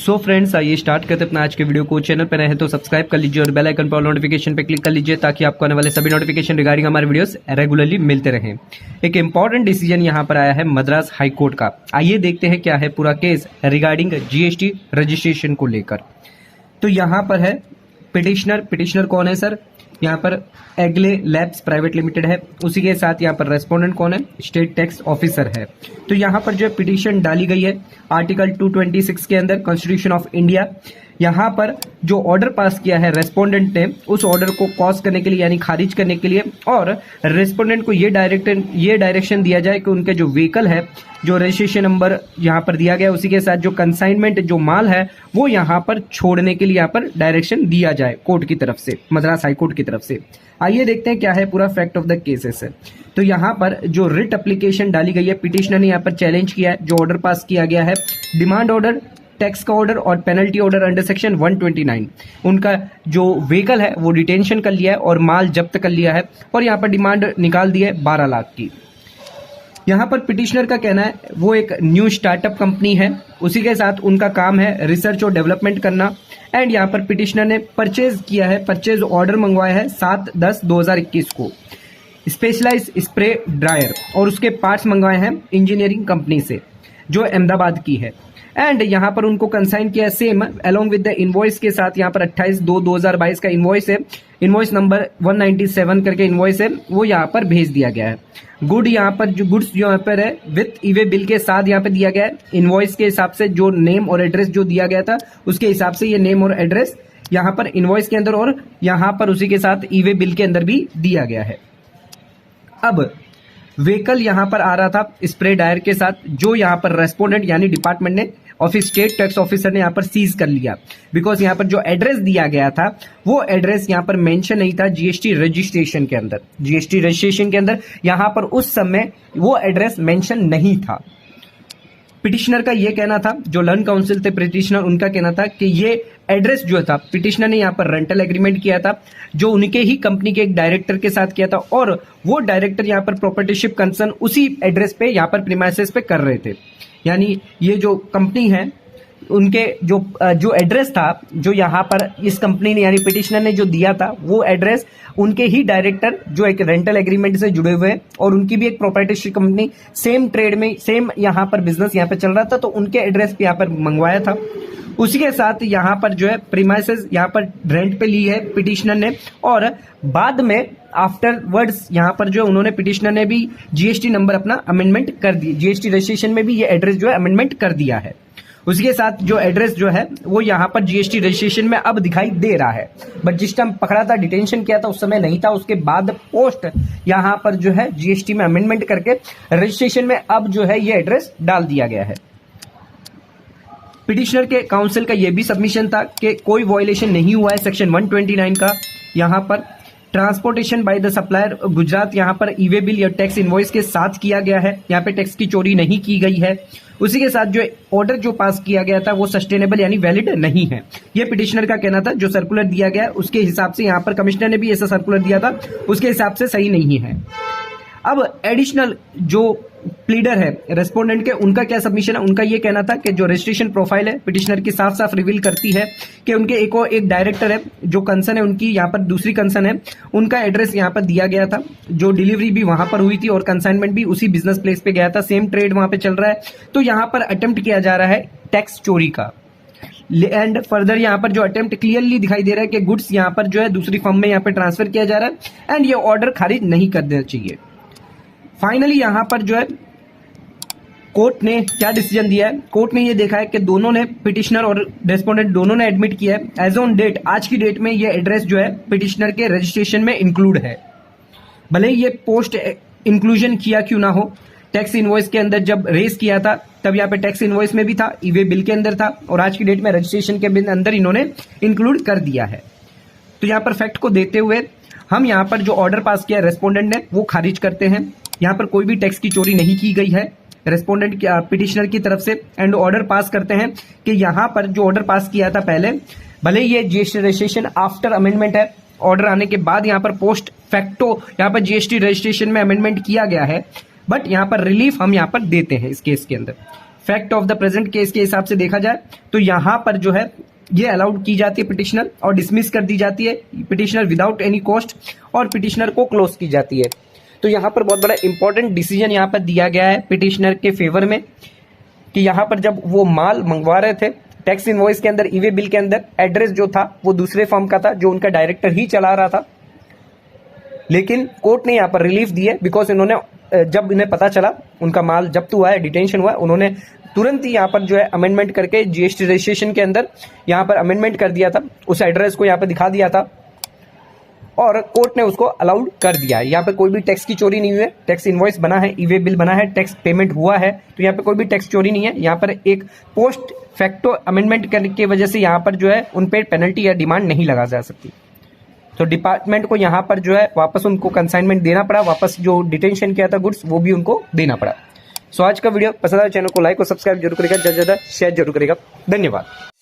So friends, आइए start करते अपना आज के वीडियो को। चैनल पर नए हैं तो सब्सक्राइब कर लीजिए और बेल आइकन पर नोटिफिकेशन पे क्लिक कर लीजिए ताकि आपको आने वाले सभी नोटिफिकेशन रिगार्डिंग हमारे वीडियोस रेगुलरली मिलते रहें। एक इंपॉर्टेंट डिसीजन यहाँ पर आया है मद्रास हाई कोर्ट का। आइए देखते हैं क्या है पूरा केस रिगार्डिंग जीएसटी रजिस्ट्रेशन को लेकर। तो यहाँ पर है पिटिशनर कौन है सर? यहाँ पर एग्ले लैब्स प्राइवेट लिमिटेड है। उसी के साथ यहाँ पर रेस्पोंडेंट कौन है? स्टेट टैक्स ऑफिसर है। तो यहाँ पर जो पिटीशन डाली गई है आर्टिकल 226 के अंदर कॉन्स्टिट्यूशन ऑफ इंडिया। यहाँ पर जो ऑर्डर पास किया है रेस्पोंडेंट ने, उस ऑर्डर को कॉज करने के लिए यानी खारिज करने के लिए, और रेस्पोंडेंट को ये डायरेक्शन दिया जाए कि उनके जो व्हीकल है, जो रजिस्ट्रेशन नंबर यहाँ पर दिया गया, उसी के साथ जो कंसाइनमेंट जो माल है वो यहाँ पर छोड़ने के लिए यहाँ पर डायरेक्शन दिया जाए कोर्ट की तरफ से, मद्रास हाई कोर्ट की तरफ से। आइए देखते हैं क्या है पूरा फैक्ट ऑफ द केसेस है। तो यहाँ पर जो रिट एप्लीकेशन डाली गई है, पिटिशनर ने यहाँ पर चैलेंज किया है जो ऑर्डर पास किया गया है, डिमांड ऑर्डर, टैक्स का ऑर्डर और पेनल्टी ऑर्डर अंडर सेक्शन 129। उनका जो व्हीकल है वो डिटेंशन कर लिया है और माल जब्त कर लिया है और यहाँ पर डिमांड निकाल दी है 12 लाख की। यहाँ पर पिटिशनर का कहना है वो एक न्यू स्टार्टअप कंपनी है, उसी के साथ उनका काम है रिसर्च और डेवलपमेंट करना। एंड यहाँ पर पिटिशनर ने परचेज ऑर्डर मंगवाया है 7/10/2021 को, स्पेशलाइज स्प्रे ड्रायर, और उसके पार्ट्स मंगवाए हैं इंजीनियरिंग कंपनी से जो अहमदाबाद की है। एंड यहाँ पर उनको कंसाइन किया same along with the invoice के साथ। यहाँ पर 28/2/2022 का इनवॉइस है, इनवॉइस नंबर 197 करके इनवॉइस है, वो यहाँ पर भेज दिया गया है। गुड्स जो यहाँ पर है विथ ईवे बिल के साथ यहाँ पे दिया गया है। इनवॉइस के हिसाब से जो नेम और एड्रेस जो दिया गया था उसके हिसाब से ये नेम और एड्रेस यहाँ पर इनवॉइस के अंदर और यहाँ पर उसी के साथ ईवे बिल के अंदर भी दिया गया है। अब व्हीकल यहाँ पर आ रहा था स्प्रे ड्रायर के साथ, जो यहाँ पर रेस्पोंडेंट यानी डिपार्टमेंट ने ऑफिस स्टेट टैक्स ऑफिसर ने यहाँ पर सीज कर लिया। बिकॉज यहाँ पर जो एड्रेस दिया गया था वो एड्रेस यहाँ पर मेंशन नहीं था जीएसटी रजिस्ट्रेशन के अंदर। जीएसटी रजिस्ट्रेशन के अंदर यहाँ पर उस समय वो एड्रेस मेंशन नहीं था। पिटिशनर का ये कहना था, जो लर्न काउंसिल थे पिटिशनर, उनका कहना था कि ये एड्रेस जो था, पिटिशनर ने यहाँ पर रेंटल एग्रीमेंट किया था जो उनके ही कंपनी के एक डायरेक्टर के साथ किया था, और वो डायरेक्टर यहाँ पर प्रॉपर्टीशिप कंसर्न उसी एड्रेस पे यहाँ पर प्रीमाइसेस पे कर रहे थे। यानी ये जो कंपनी है उनके जो एड्रेस था, जो यहाँ पर इस कंपनी ने यानी पिटिशनर ने जो दिया था, वो एड्रेस उनके ही डायरेक्टर जो एक रेंटल एग्रीमेंट से जुड़े हुए हैं और उनकी भी एक प्रॉपर्टीशिप कंपनी सेम ट्रेड में सेम यहाँ पर बिजनेस यहाँ पर चल रहा था, तो उनके एड्रेस पे यहाँ पर मंगवाया था। उसी के साथ यहाँ पर जो है प्रीमाइसेस यहाँ पर रेंट पे ली है पिटिशनर ने, और बाद में आफ्टरवर्ड्स यहाँ पर जो उन्होंने पिटिशनर ने भी जीएसटी नंबर अपना अमेंडमेंट कर दिया, जीएसटी रजिस्ट्रेशन में भी ये एड्रेस जो है अमेंडमेंट कर दिया है। उसके साथ जो एड्रेस जो है वो यहाँ पर जीएसटी रजिस्ट्रेशन में अब दिखाई दे रहा है, बट जिस टाइम पकड़ा था, डिटेंशन किया था, उस समय नहीं था। उसके बाद पोस्ट यहाँ पर जो है जीएसटी में अमेंडमेंट करके रजिस्ट्रेशन में अब जो है ये एड्रेस डाल दिया गया है। पिटिशनर के काउंसिल का ये भी सबमिशन था कि कोई वायलेशन नहीं हुआ है सेक्शन 129 का। यहाँ पर transportation by the supplier Gujarat यहाँ पर ईवे बिल या टैक्स इनवॉइस के साथ किया गया है, यहाँ पे टैक्स की चोरी नहीं की गई है। उसी के साथ जो ऑर्डर जो पास किया गया था वो सस्टेनेबल यानी वैलिड नहीं है, ये पिटिशनर का कहना था। जो सर्कुलर दिया गया उसके हिसाब से यहाँ पर कमिश्नर ने भी ऐसा सर्कुलर दिया था, उसके हिसाब से सही नहीं है। अब एडिशनल जो प्लीडर है रेस्पोंडेंट के, उनका क्या सबमिशन है? उनका ये कहना था कि जो रजिस्ट्रेशन प्रोफाइल है पिटिशनर की साफ साफ रिवील करती है कि उनके एक डायरेक्टर है, जो कंसर्न है उनकी यहाँ पर दूसरी कंसर्न है, उनका एड्रेस यहाँ पर दिया गया था, जो डिलीवरी भी वहां पर हुई थी और कंसाइनमेंट भी उसी बिजनेस प्लेस पे गया था, सेम ट्रेड वहां पे चल रहा है। तो यहाँ पर अटेम्प्ट किया जा रहा है टैक्स चोरी का। एंड फर्दर यहाँ पर जो अटेम्प्ट क्लियरली दिखाई दे रहा है कि गुड्स यहाँ पर जो है दूसरी फर्म में यहाँ पर ट्रांसफर किया जा रहा है, एंड ये ऑर्डर खारिज नहीं कर देना चाहिए। फाइनली यहाँ पर जो है कोर्ट ने क्या डिसीजन दिया है? कोर्ट ने ये देखा है कि दोनों ने, पिटिशनर और रेस्पोंडेंट दोनों ने एडमिट किया है एज ऑन डेट, आज की डेट में ये एड्रेस जो है पिटिशनर के रजिस्ट्रेशन में इंक्लूड है। भले ही ये पोस्ट इंक्लूजन किया क्यों ना हो, टैक्स इनवॉइस के अंदर जब रेस किया था तब यहाँ पे टैक्स इनवॉइस में भी था, ईवे बिल के अंदर था, और आज की डेट में रजिस्ट्रेशन के अंदर इन्होंने इंक्लूड कर दिया है। तो यहाँ पर फैक्ट को देते हुए हम यहाँ पर जो ऑर्डर पास किया रेस्पोंडेंट ने वो खारिज करते हैं। यहाँ पर कोई भी टैक्स की चोरी नहीं की गई है रेस्पोंडेंट पिटिशनर की तरफ से, एंड ऑर्डर पास करते हैं कि यहाँ पर जो ऑर्डर पास किया था पहले, भले ये जीएसटी रजिस्ट्रेशन आफ्टर अमेंडमेंट है, ऑर्डर आने के बाद यहाँ पर पोस्ट फैक्टो यहाँ पर जीएसटी रजिस्ट्रेशन में अमेंडमेंट किया गया है, बट यहाँ पर रिलीफ हम यहाँ पर देते हैं इस केस के अंदर। Fact of the present case के हिसाब से देखा जाए तो यहां पर जो है ये अलाउड की जाती है पिटिशनर, और डिसमिस कर दी जाती है पिटिशनर विदाउट एनी कॉस्ट, और पिटिशनर को क्लोज की जाती है। तो यहाँ पर बहुत बड़ा इंपॉर्टेंट डिसीजन यहाँ पर दिया गया है पिटिशनर के फेवर में, कि यहाँ पर जब वो माल मंगवा रहे थे, टैक्स इनवॉइस के अंदर, ई-वे बिल के अंदर एड्रेस जो था वो दूसरे फर्म का था जो उनका डायरेक्टर ही चला रहा था, लेकिन कोर्ट ने यहाँ पर रिलीफ दी है बिकॉज इन्होंने जब इन्हें पता चला उनका माल जब्त हुआ है, डिटेंशन हुआ है, उन्होंने तुरंत ही यहाँ पर जो है अमेंडमेंट करके जीएसटी रजिस्ट्रेशन के अंदर यहाँ पर अमेंडमेंट कर दिया था, उस एड्रेस को यहाँ पर दिखा दिया था और कोर्ट ने उसको अलाउड कर दिया है। यहाँ पे कोई भी टैक्स की चोरी नहीं हुई है, टैक्स इनवॉइस बना है, ई-वे बिल बना है, टैक्स पेमेंट हुआ है, तो यहाँ पे कोई भी टैक्स चोरी नहीं है। यहाँ पर एक पोस्ट फैक्टो अमेंडमेंट करने की वजह से यहाँ पर जो है उन पे पेनल्टी या डिमांड नहीं लगा जा सकती। तो डिपार्टमेंट को यहाँ पर जो है वापस उनको कंसाइनमेंट देना पड़ा, वापस जो डिटेंशन किया था गुड्स वो भी उनको देना पड़ा। सो आज का वीडियो पसंद आया, चैनल को लाइक और सब्सक्राइब जरूर करेगा, ज़्यादा से ज़्यादा शेयर जरूर करेगा। धन्यवाद।